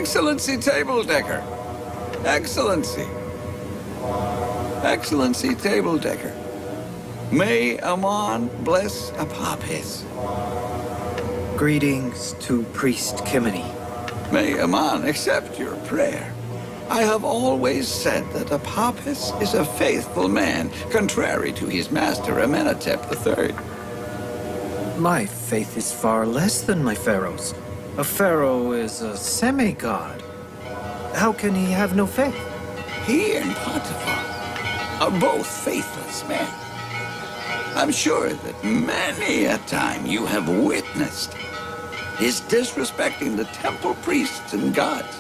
Excellency Table Decker. Excellency. Excellency Table Decker. May Amon bless Apapis. Greetings to Priest Kimini. May Amon accept your prayer. I have always said that Apapis is a faithful man, contrary to his master Amenhotep III. My faith is far less than my pharaoh's. A pharaoh is a semi-god. How can he have no faith? He and Potiphar are both faithless men. I'm sure that many a time you have witnessed his disrespecting the temple priests and gods.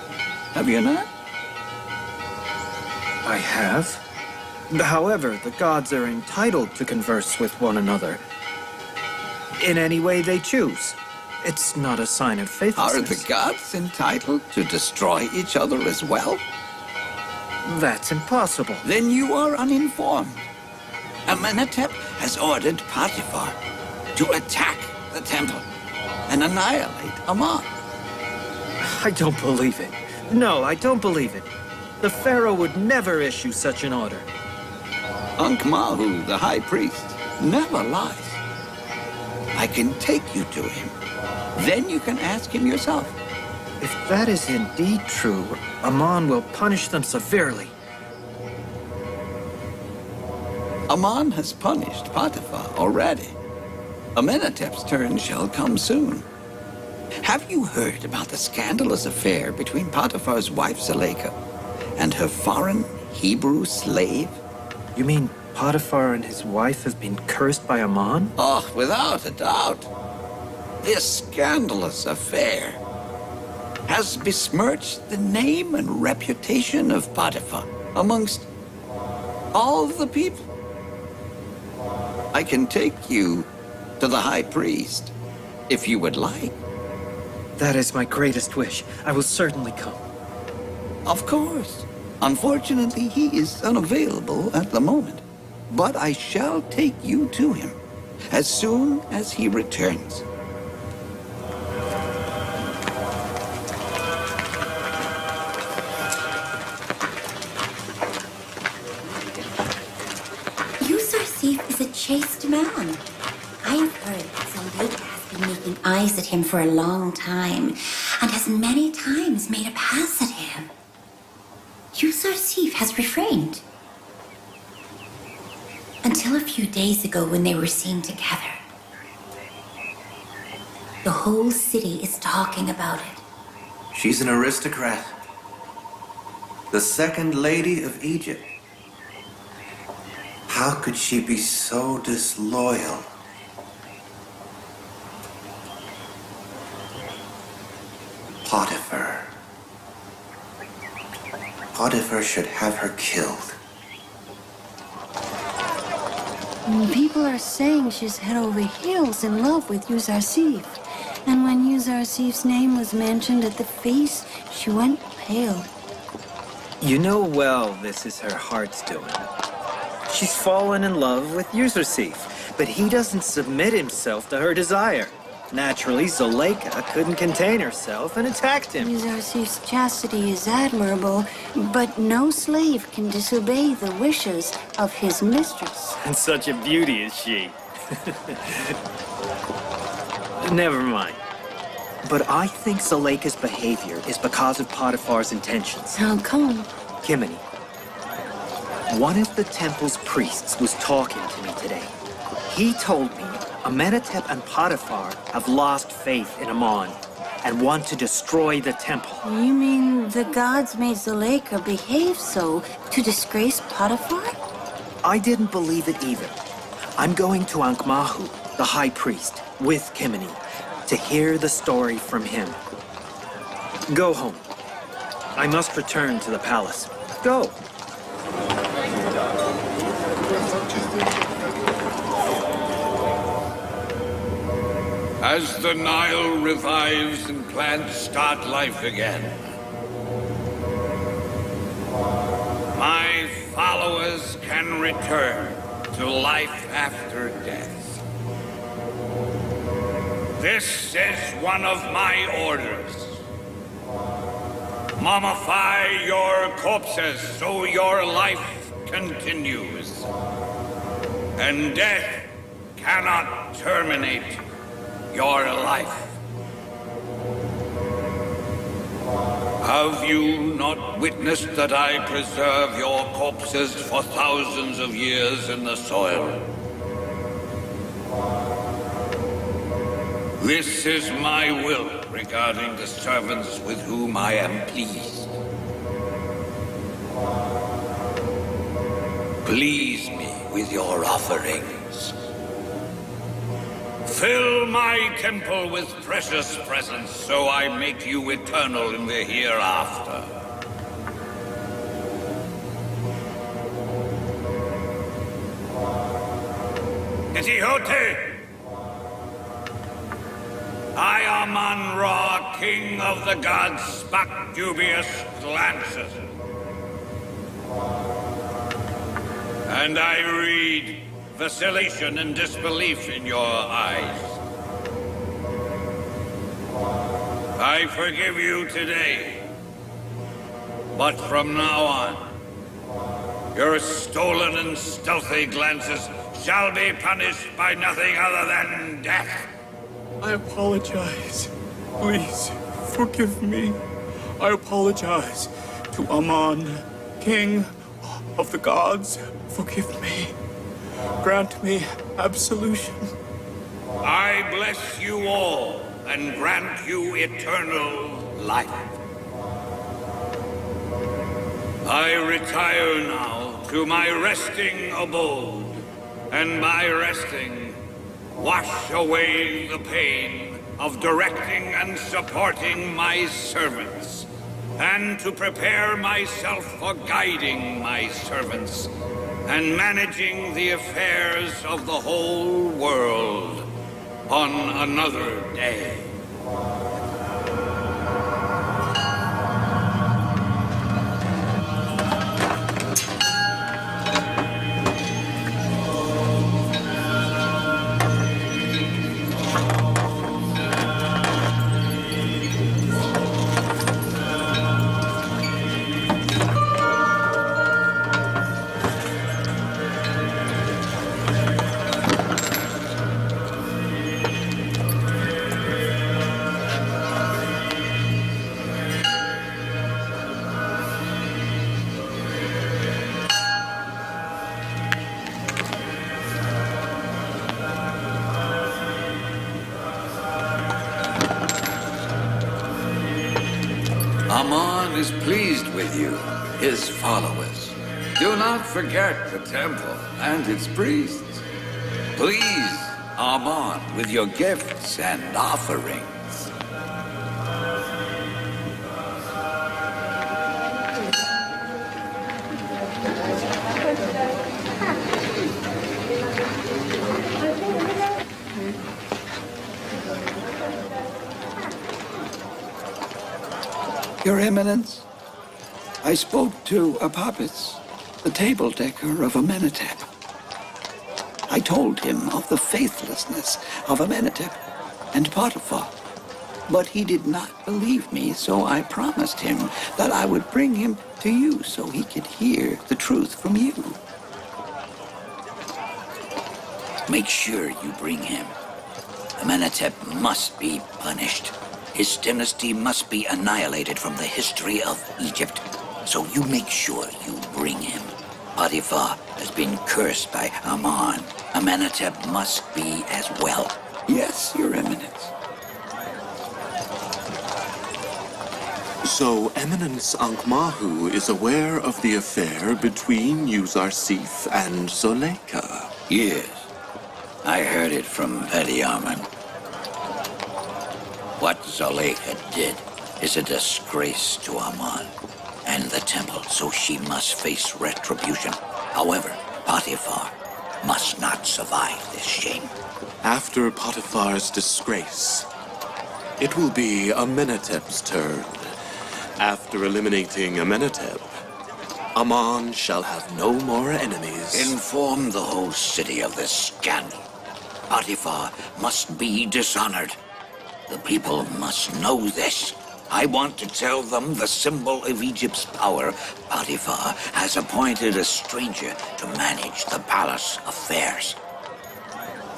Have you not? I have. However, the gods are entitled to converse with one another in any way they choose. It's not a sign of faithlessness. Are the gods entitled to destroy each other as well? That's impossible. Then you are uninformed. Amenhotep has ordered Potiphar to attack the temple and annihilate Amon. I don't believe it. No, I don't believe it. The pharaoh would never issue such an order. Ankh-Mahu, the high priest, never lies. I can take you to him. Then you can ask him yourself. If that is indeed true, Amon will punish them severely. Amon has punished Potiphar already. Amenhotep's turn shall come soon. Have you heard about the scandalous affair between Potiphar's wife Zuleika and her foreign Hebrew slave? You mean Potiphar and his wife have been cursed by Amon? Oh, without a doubt. This scandalous affair has besmirched the name and reputation of Potiphar amongst all the people. I can take you to the high priest, if you would like. That is my greatest wish. I will certainly come. Of course. Unfortunately, he is unavailable at the moment. But I shall take you to him as soon as he returns. Yusuf is a chaste man. I have heard that Zuleika has been making eyes at him for a long time and has many times made a pass at him. Yusuf has refrained. Until a few days ago when they were seen together. The whole city is talking about it. She's an aristocrat. The second lady of Egypt. How could she be so disloyal? Potiphar. Potiphar should have her killed. People are saying she's head over heels in love with Yuzarsif. And when Yuzarsif's name was mentioned at the feast, she went pale. You know well this is her heart's doing. She's fallen in love with Yuzarsif, but he doesn't submit himself to her desire. Naturally, Zuleika couldn't contain herself and attacked him. Yuzarsif's chastity is admirable, but no slave can disobey the wishes of his mistress. And such a beauty is she. Never mind. But I think Zuleika's behavior is because of Potiphar's intentions. How come? Kimini, one of the temple's priests was talking to me today. He told me Amenhotep and Potiphar have lost faith in Amon and want to destroy the temple. You mean the gods made Zuleika behave so to disgrace Potiphar? I didn't believe it either. I'm going to Ankh-Mahu, the high priest, with Kimini, to hear the story from him. Go home. I must return to the palace. Go. As the Nile revives and plants start life again, my followers can return to life after death. This is one of my orders. Mummify your corpses so your life continues. And death cannot terminate your life. Have you not witnessed that I preserve your corpses for thousands of years in the soil? This is my will regarding the servants with whom I am pleased. Please me with your offerings. Fill my temple with precious presents so I make you eternal in the hereafter. Itihote! I am Amon-Ra, king of the gods, spat dubious glances. And I read vacillation and disbelief in your eyes. I forgive you today, but from now on, your stolen and stealthy glances shall be punished by nothing other than death. I apologize. Please, forgive me. I apologize to Amon, king of the gods. Forgive me. Grant me absolution. I bless you all and grant you eternal life. I retire now to my resting abode, and by resting, wash away the pain of directing and supporting my servants, and to prepare myself for guiding my servants and managing the affairs of the whole world on another day. Amon is pleased with you, his followers. Do not forget the temple and its priests. Please Amon with your gifts and offerings. Your Eminence, I spoke to Apapis, the table decker of Amenhotep. I told him of the faithlessness of Amenhotep and Potiphar, but he did not believe me, so I promised him that I would bring him to you so he could hear the truth from you. Make sure you bring him. Amenhotep must be punished. His dynasty must be annihilated from the history of Egypt. So you make sure you bring him. Potiphar has been cursed by Amon. Amenhotep must be as well. Yes, Your Eminence. So Eminence Ankh-Mahu is aware of the affair between Yuzarsif and Zuleika. Yes. I heard it from Vediaman. What Zuleika did is a disgrace to Amon and the temple, so she must face retribution. However, Potiphar must not survive this shame. After Potiphar's disgrace, it will be Amenhotep's turn. After eliminating Amenhotep, Amon shall have no more enemies. Inform the whole city of this scandal. Potiphar must be dishonored. The people must know this. I want to tell them the symbol of Egypt's power, Potiphar, has appointed a stranger to manage the palace affairs.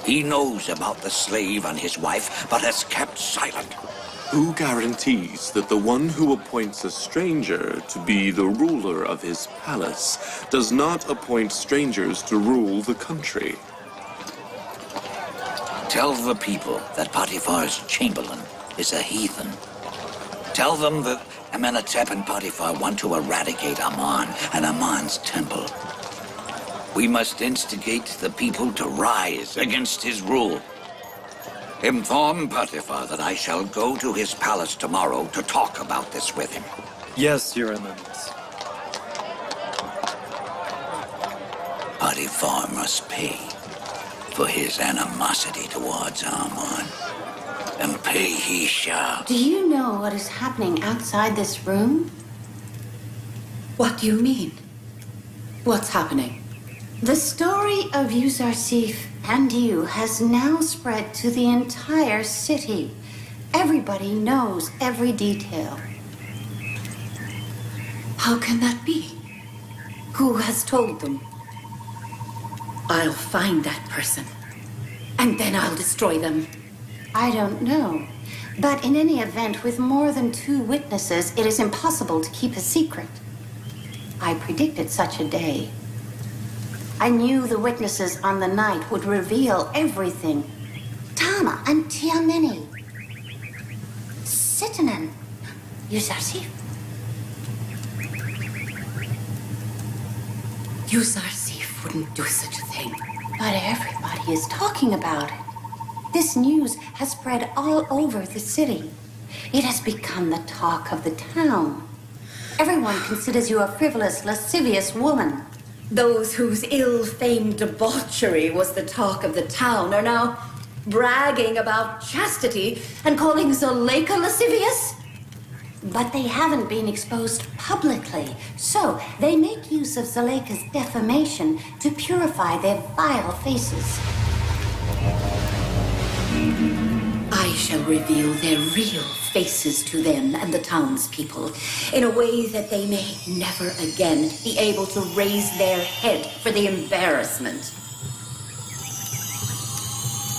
He knows about the slave and his wife, but has kept silent. Who guarantees that the one who appoints a stranger to be the ruler of his palace does not appoint strangers to rule the country? Tell the people that Potiphar's chamberlain is a heathen. Tell them that Amenhotep and Potiphar want to eradicate Ammon and Ammon's temple. We must instigate the people to rise against his rule. Inform Potiphar that I shall go to his palace tomorrow to talk about this with him. Yes, Your Eminence. Potiphar must pay for his animosity towards Ammon. And pay he shall. Do you know what is happening outside this room? What do you mean? What's happening? The story of Yuzarsif and you has now spread to the entire city. Everybody knows every detail. How can that be? Who has told them? I'll find that person, and then I'll destroy them. I don't know. But in any event, with more than 2 witnesses, it is impossible to keep a secret. I predicted such a day. I knew the witnesses on the night would reveal everything. Tama and Tiamini. Sitanan. Yuzarsif. Yuzarsif wouldn't do such a thing. But everybody is talking about it. This news has spread all over the city. It has become the talk of the town. Everyone considers you a frivolous, lascivious woman. Those whose ill-famed debauchery was the talk of the town are now bragging about chastity and calling Zuleika lascivious? But they haven't been exposed publicly, so they make use of Zuleika's defamation to purify their vile faces. I shall reveal their real faces to them and the townspeople in a way that they may never again be able to raise their head for the embarrassment.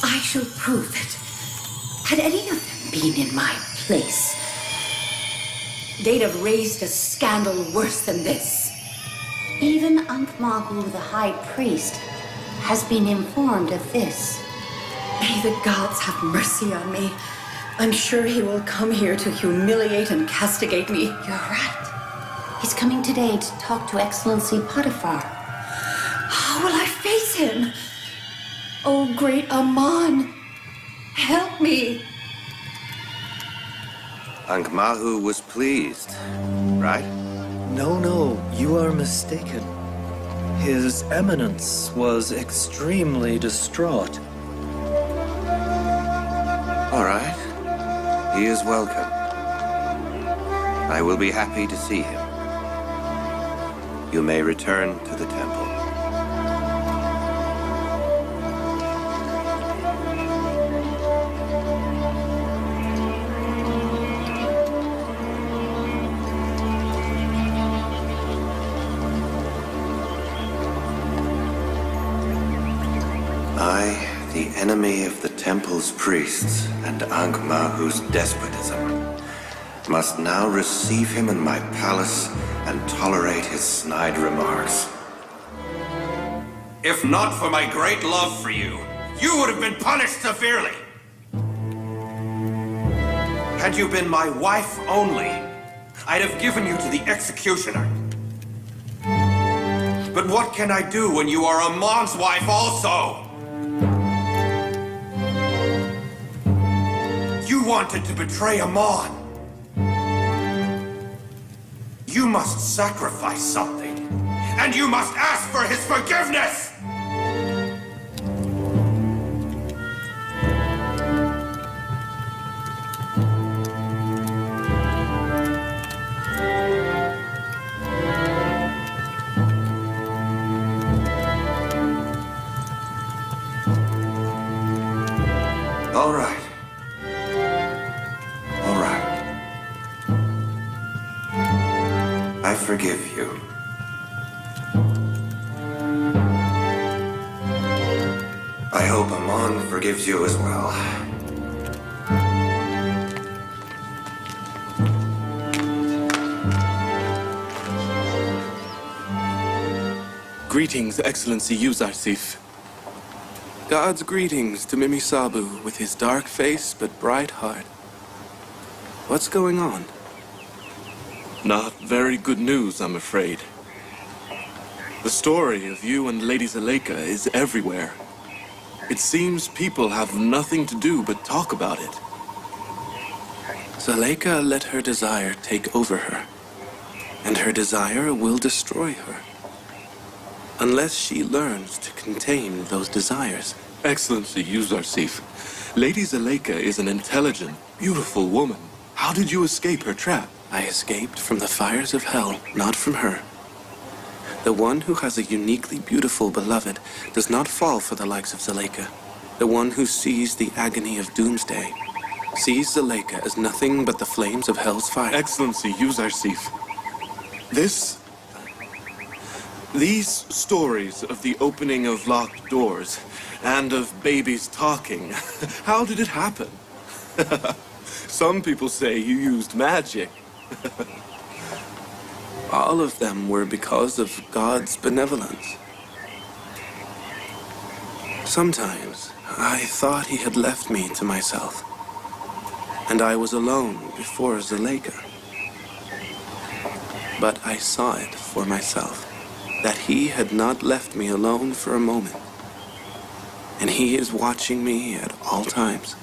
I shall prove it. Had any of them been in my place, they'd have raised a scandal worse than this. Even Ankh-Mahu, the high priest, has been informed of this. May the gods have mercy on me. I'm sure he will come here to humiliate and castigate me. You're right. He's coming today to talk to Excellency Potiphar. How will I face him? Oh, great Ammon, help me. Ankh-Mahu was pleased, right? No, you are mistaken. His Eminence was extremely distraught. All right. He is welcome. I will be happy to see him. You may return to the temple. I, the enemy of the temple's priests and Ankh-Mahu's despotism, must now receive him in my palace and tolerate his snide remarks. If not for my great love for you, you would have been punished severely. Had you been my wife only, I'd have given you to the executioner. But what can I do when you are Ammon's wife also? You wanted to betray Ammon. You must sacrifice something, and you must ask for his forgiveness! All right. forgive you. I hope Aman forgives you as well. Greetings, Excellency Yuzarsif. God's greetings to Mimi Sabu with his dark face but bright heart. What's going on? Not very good news, I'm afraid. The story of you and Lady Zuleika is everywhere. It seems people have nothing to do but talk about it. Zuleika let her desire take over her, and her desire will destroy her. Unless she learns to contain those desires. Excellency Yuzarsif, Lady Zuleika is an intelligent, beautiful woman. How did you escape her trap? I escaped from the fires of hell, not from her. The one who has a uniquely beautiful beloved does not fall for the likes of Zuleika. The one who sees the agony of doomsday sees Zuleika as nothing but the flames of hell's fire. Excellency Yuzarsif, these stories of the opening of locked doors and of babies talking, how did it happen? Some people say you used magic. All of them were because of God's benevolence. Sometimes I thought he had left me to myself, and I was alone before Zuleika. But I saw it for myself, that he had not left me alone for a moment, and he is watching me at all times.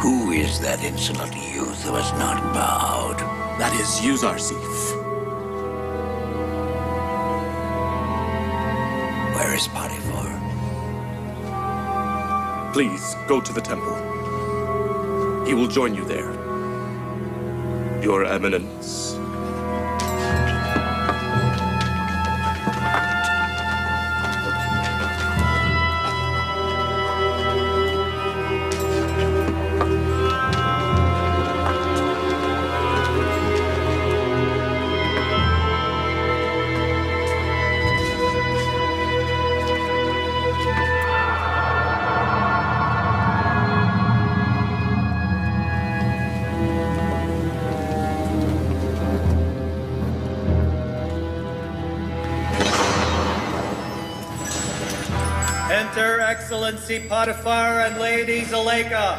Who is that insolent youth who has not bowed? That is Yuzarsif. Where is Potiphar? Please, go to the temple. He will join you there. Your Eminence. Enter Excellency Potiphar and Lady Zuleika.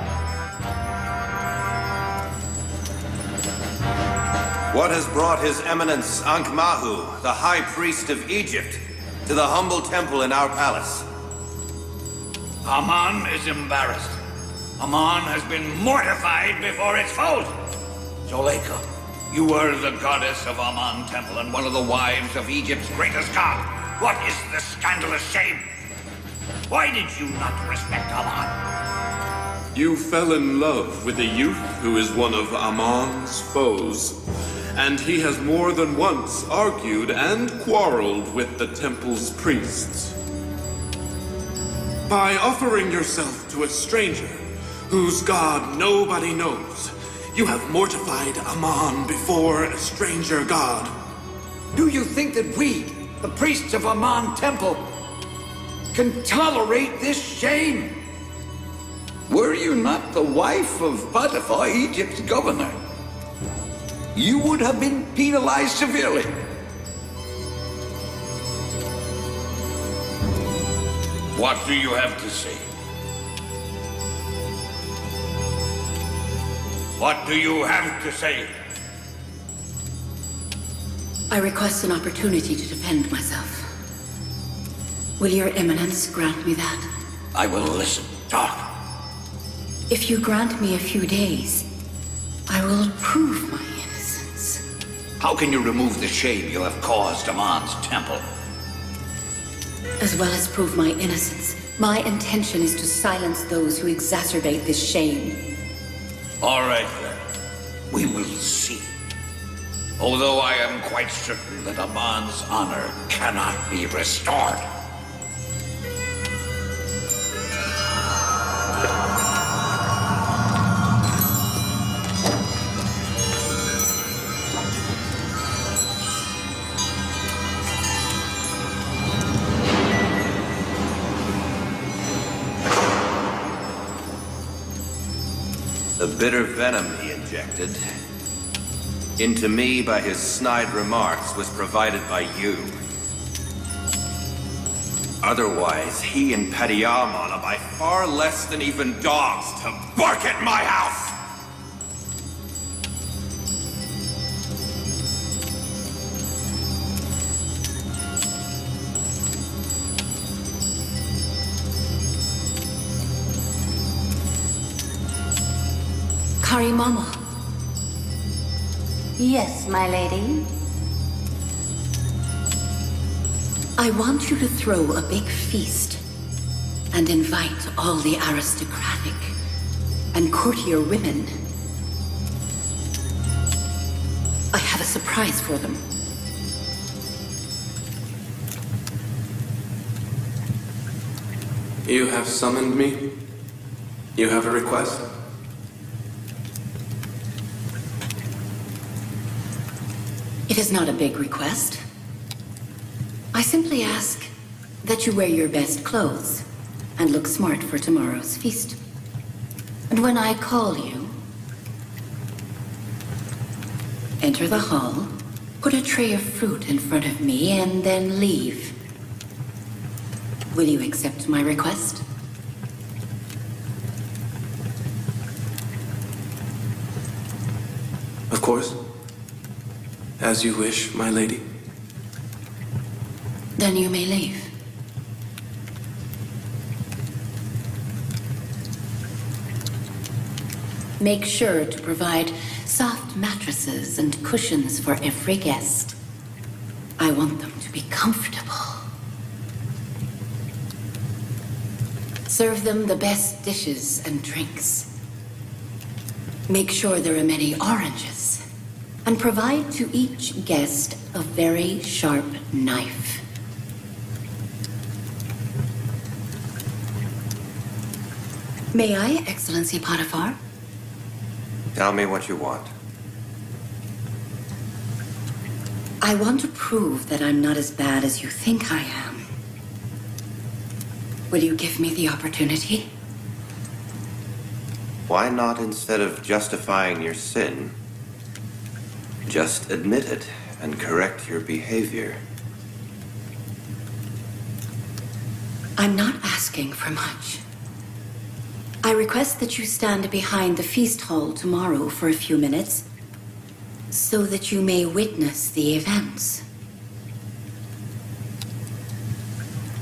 What has brought His Eminence Ankh-Mahu, the High Priest of Egypt, to the humble temple in our palace? Aman is embarrassed. Aman has been mortified before its foes. Zuleika, you were the goddess of Aman Temple and one of the wives of Egypt's greatest god. What is this scandalous shame? Why did you not respect Aman? You fell in love with a youth who is one of Amon's foes, and he has more than once argued and quarreled with the temple's priests. By offering yourself to a stranger, whose god nobody knows, you have mortified Amon before a stranger god. Do you think that we, the priests of Amon Temple, can tolerate this shame? Were you not the wife of Potiphar, Egypt's governor, you would have been penalized severely. What do you have to say? What do you have to say? I request an opportunity to defend myself. Will your eminence grant me that? I will listen. Talk. If you grant me a few days, I will prove my innocence. How can you remove the shame you have caused Amon's temple? As well as prove my innocence, my intention is to silence those who exacerbate this shame. All right, then. We will see. Although I am quite certain that Amon's honor cannot be restored. The bitter venom he injected into me by his snide remarks was provided by you. Otherwise, he and Padiyamon are by far less than even dogs to bark at my house! Karimama. Yes, my lady. I want you to throw a big feast and invite all the aristocratic and courtier women. I have a surprise for them. You have summoned me? You have a request? It is not a big request. I simply ask that you wear your best clothes and look smart for tomorrow's feast. And when I call you, enter the hall, put a tray of fruit in front of me, and then leave. Will you accept my request? Of course. As you wish, my lady. Then you may leave. Make sure to provide soft mattresses and cushions for every guest. I want them to be comfortable. Serve them the best dishes and drinks. Make sure there are many oranges. And provide to each guest a very sharp knife. May I, Excellency Potiphar? Tell me what you want. I want to prove that I'm not as bad as you think I am. Will you give me the opportunity? Why not, instead of justifying your sin, just admit it and correct your behavior? I'm not asking for much. I request that you stand behind the feast hall tomorrow for a few minutes, so that you may witness the events.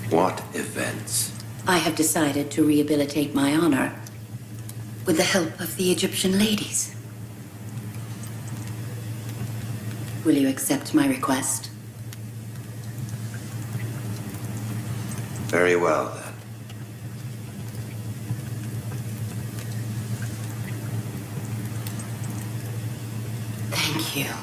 What events? I have decided to rehabilitate my honor with the help of the Egyptian ladies. Will you accept my request? Very well, then. Thank you.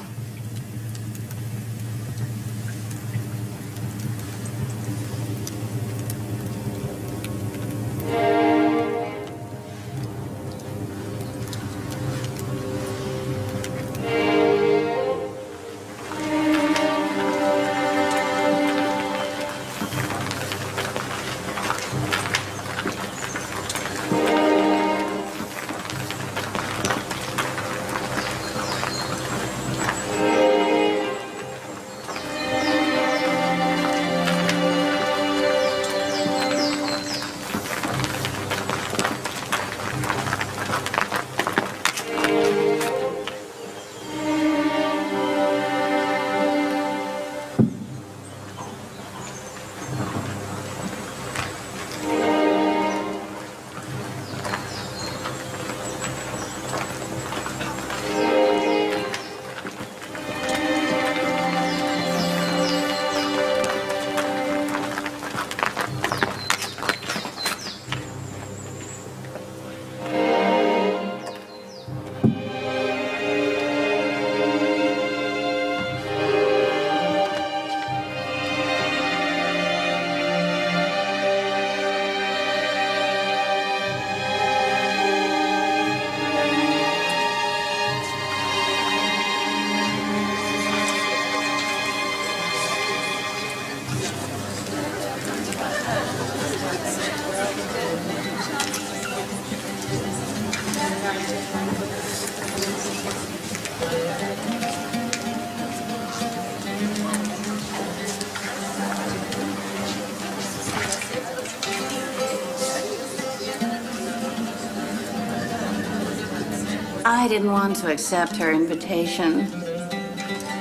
I didn't want to accept her invitation.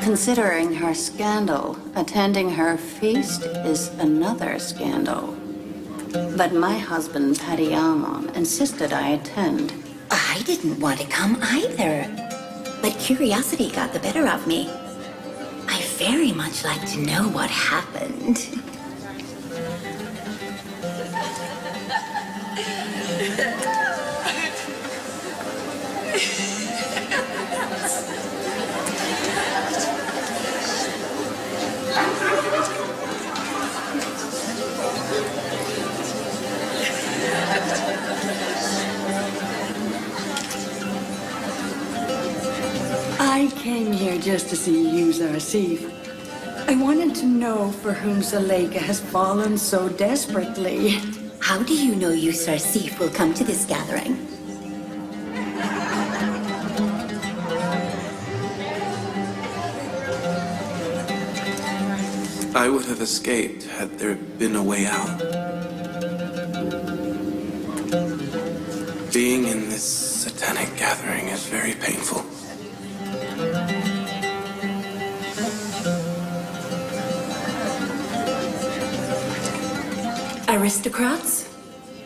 Considering her scandal, attending her feast is another scandal. But my husband, Padiyamon, insisted I attend. I didn't want to come either, but curiosity got the better of me. I very much like to know what happened. I came here just to see you, Zarsif. I wanted to know for whom Zuleika has fallen so desperately. How do you know Zarsif will come to this gathering? I would have escaped had there been a way out. Being in this satanic gathering is very painful. Aristocrats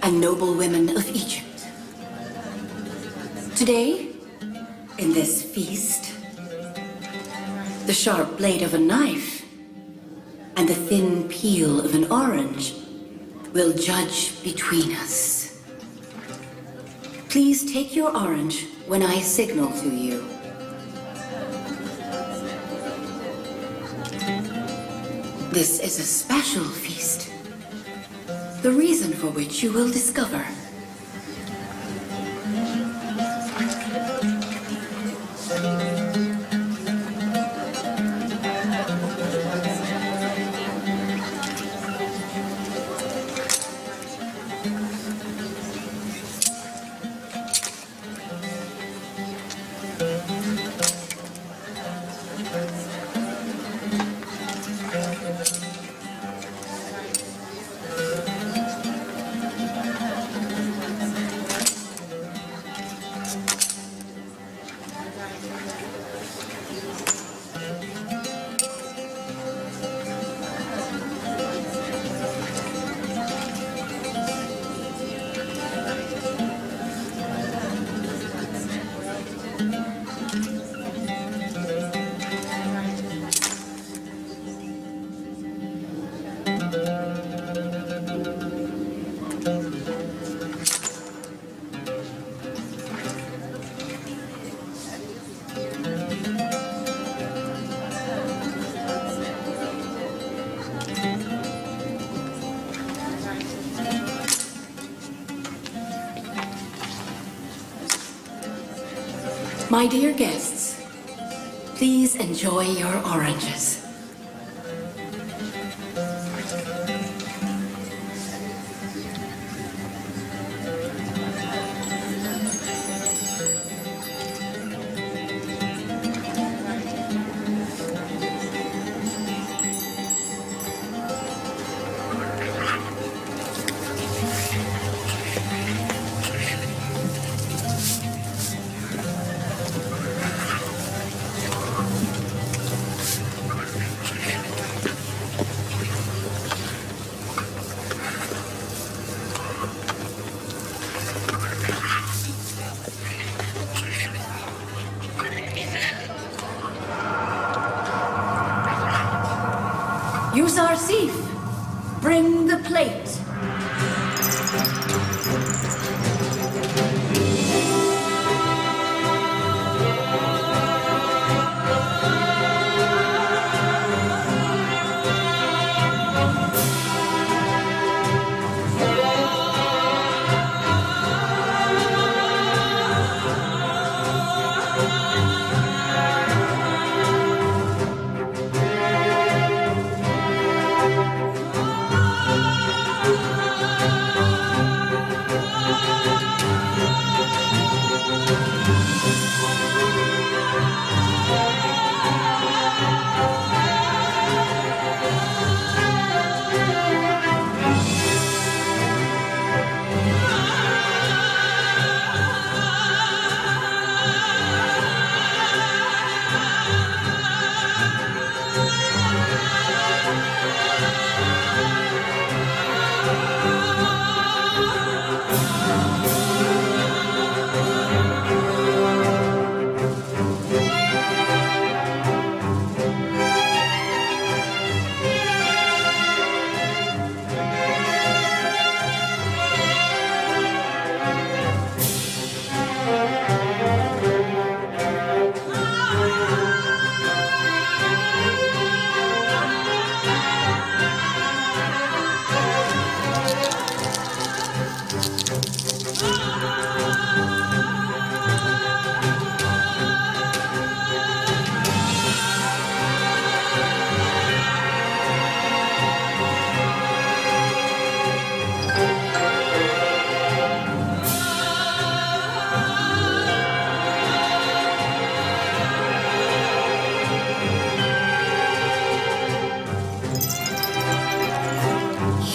and noble women of Egypt. Today, in this feast, the sharp blade of a knife and the thin peel of an orange will judge between us. Please take your orange when I signal to you. This is a special feast, the reason for which you will discover. My dear guests, please enjoy your oranges. Yusar Sif, bring the plate.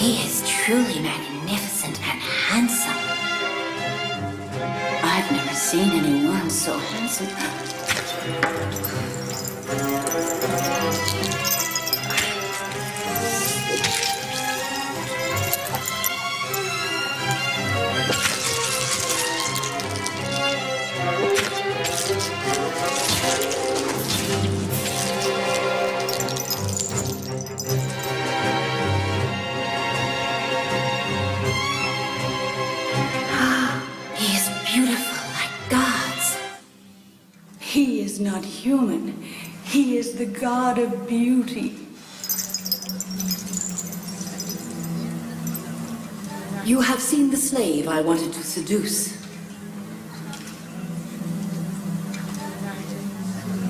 He is truly magnificent and handsome. I've never seen anyone so handsome. He is beautiful like gods. He is not human. He is the god of beauty. You have seen the slave I wanted to seduce.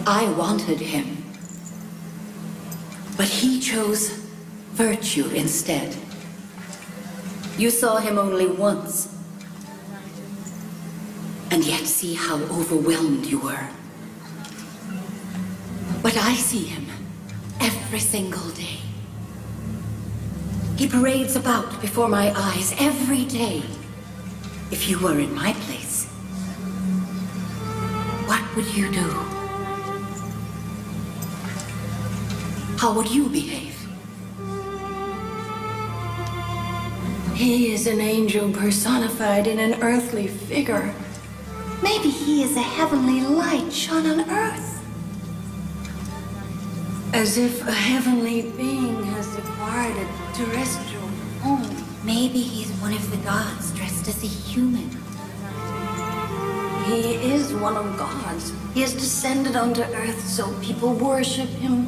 I wanted him, but he chose virtue instead. You saw him only once, and yet see how overwhelmed you were. But I see him every single day. He parades about before my eyes every day. If you were in my place, what would you do? How would you behave? He is an angel personified in an earthly figure. Maybe he is a heavenly light shone on earth. As if a heavenly being has departed terrestrial home. Maybe he's one of the gods dressed as a human. He is one of gods. He has descended onto earth so people worship him.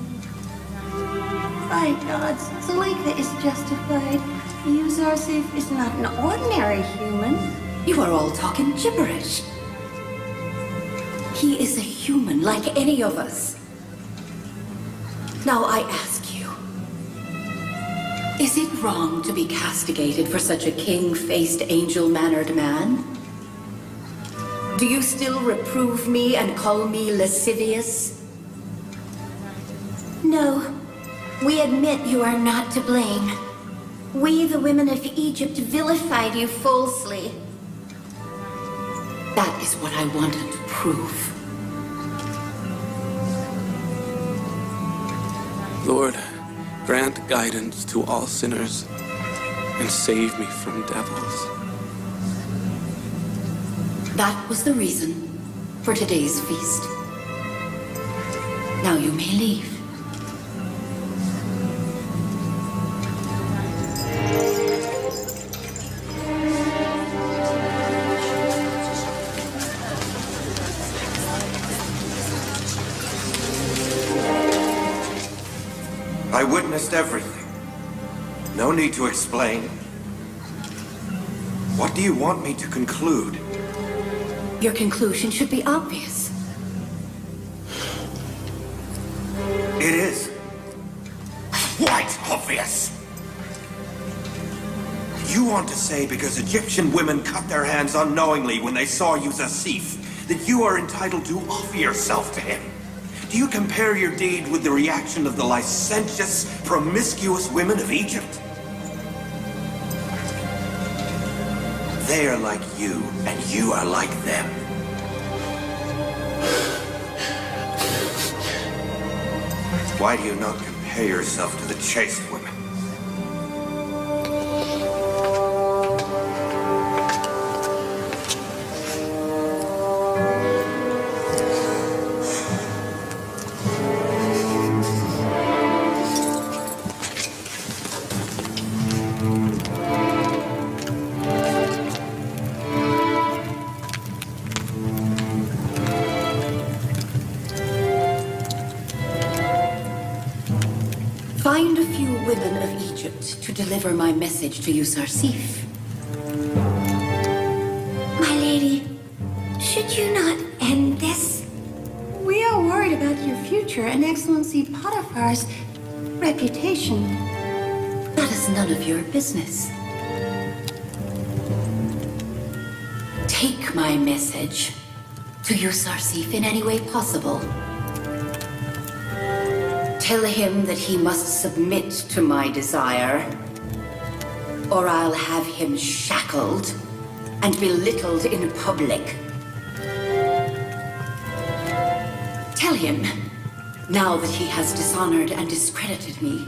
By gods, Zuleika is justified. Yuzarsif is not an ordinary human. You are all talking gibberish. He is a human like any of us. Now I ask you, is it wrong to be castigated for such a king-faced, angel-mannered man? Do you still reprove me and call me lascivious? No, we admit you are not to blame. We, the women of Egypt, vilified you falsely. That is what I wanted to prove. Lord, grant guidance to all sinners and save me from devils. That was the reason for today's feast. Now you may leave. I witnessed everything. No need to explain. What do you want me to conclude? Your conclusion should be obvious. It is. Quite obvious. You want to say because Egyptian women cut their hands unknowingly when they saw you as a thief, that you are entitled to offer yourself to him? Do you compare your deed with the reaction of the licentious, promiscuous women of Egypt? They are like you, and you are like them. Why do you not compare yourself to the chaste women? Find a few women of Egypt to deliver my message to Yusarsif. My lady, should you not end this? We are worried about your future and Excellency Potiphar's reputation. That is none of your business. Take my message to Yusarsif in any way possible. Tell him that he must submit to my desire, or I'll have him shackled and belittled in public. Tell him, now that he has dishonored and discredited me,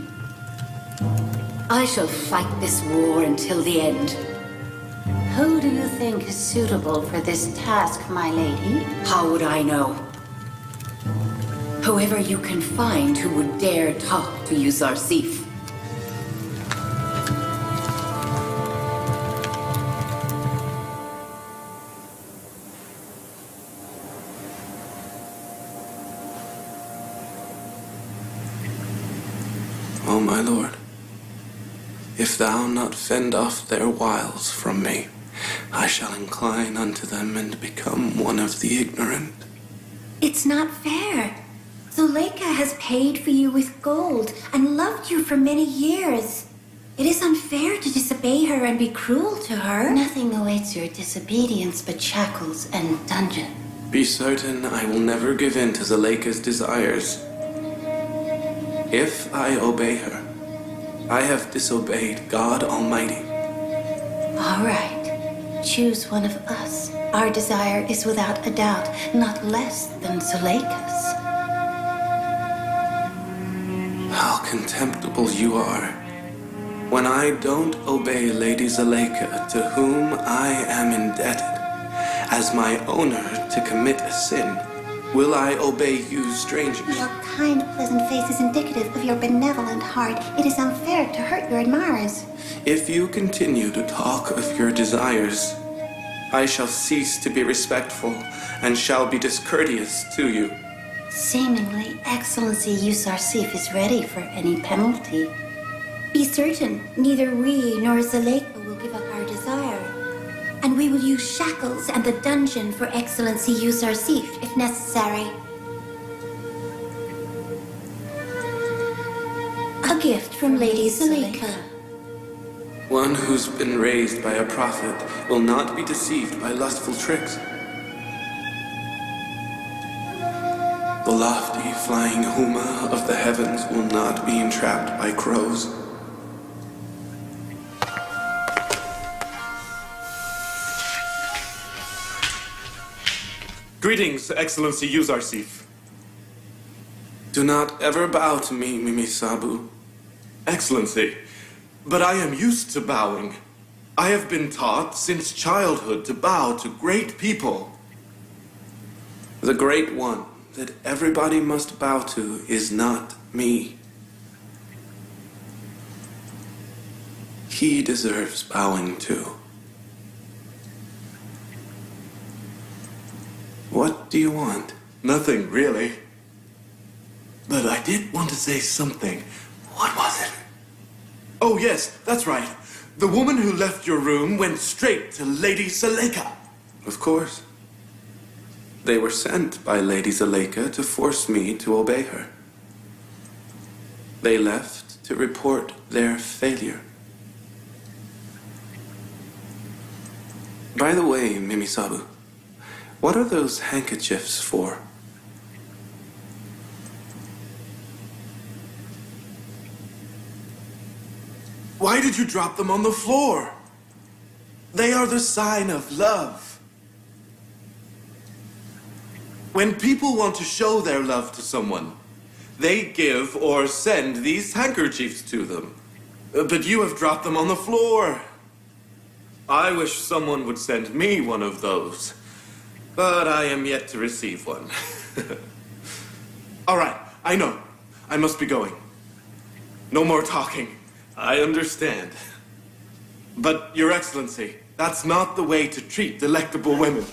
I shall fight this war until the end. Who do you think is suitable for this task, my lady? How would I know? Whoever you can find who would dare talk to Yusarsif. O my lord, if thou not fend off their wiles from me, I shall incline unto them and become one of the ignorant. It's not fair. Zuleika has paid for you with gold and loved you for many years. It is unfair to disobey her and be cruel to her. Nothing awaits your disobedience but shackles and dungeon. Be certain I will never give in to Zuleika's desires. If I obey her, I have disobeyed God Almighty. All right. Choose one of us. Our desire is without a doubt not less than Zuleika's. How contemptible you are. When I don't obey Lady Zuleika, to whom I am indebted, as my owner to commit a sin, will I obey you, strangers? Your kind, pleasant face is indicative of your benevolent heart. It is unfair to hurt your admirers. If you continue to talk of your desires, I shall cease to be respectful and shall be discourteous to you. Seemingly, Excellency Yusarsif is ready for any penalty. Be certain, neither we nor Zuleika will give up our desire. and we will use shackles and the dungeon for Excellency Yusarsif if necessary. A gift from Lady Zuleika. One who's been raised by a prophet will not be deceived by lustful tricks. The lofty, flying Huma of the heavens will not be entrapped by crows. Greetings, Excellency Yusarsif. Do not ever bow to me, Mimisabu. Excellency, but I am used to bowing. I have been taught since childhood to bow to great people. The great one that everybody must bow to is not me. He deserves bowing to. What do you want? Nothing, really. But I did want to say something. What was it? Oh, yes, that's right. The woman who left your room went straight to Lady Zuleika. Of course. They were sent by Lady Zuleika to force me to obey her. They left to report their failure. By the way, Mimisabu, what are those handkerchiefs for? Why did you drop them on the floor? They are the sign of love. When people want to show their love to someone, they give or send these handkerchiefs to them. But you have dropped them on the floor. I wish someone would send me one of those. But I am yet to receive one. All right, I know. I must be going. No more talking. I understand. But, Your Excellency, that's not the way to treat delectable women.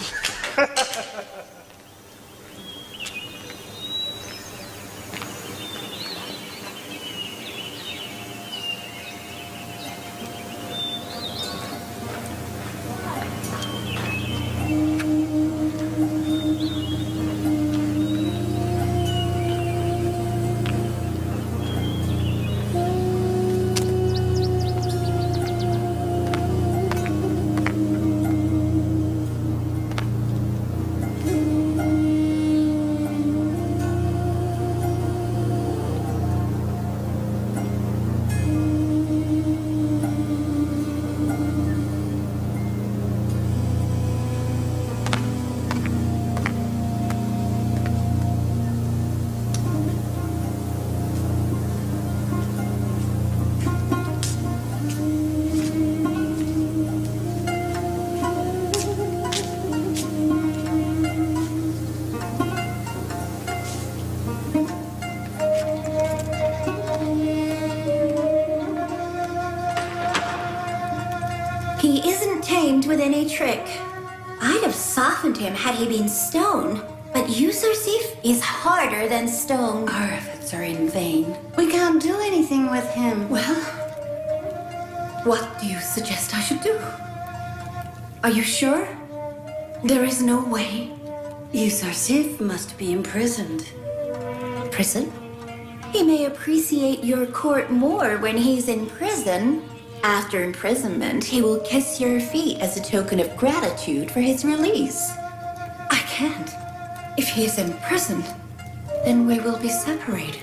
He isn't tamed with any trick. I'd have softened him had he been stone, but Yusarsif is harder than stone. Our efforts are in vain. We can't do anything with him. Well, what do you suggest I should do? Are you sure? There is no way. Yusarsif must be imprisoned. Prison? He may appreciate your court more when he's in prison. After imprisonment, he will kiss your feet as a token of gratitude for his release. I can't. If he is imprisoned, then we will be separated.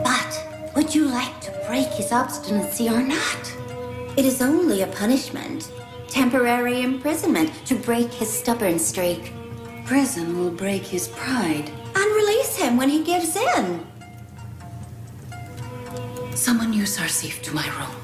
But would you like to break his obstinacy or not? It is only a punishment. Temporary imprisonment to break his stubborn streak. Prison will break his pride. And release him when he gives in. Summon Yusarsif to my room.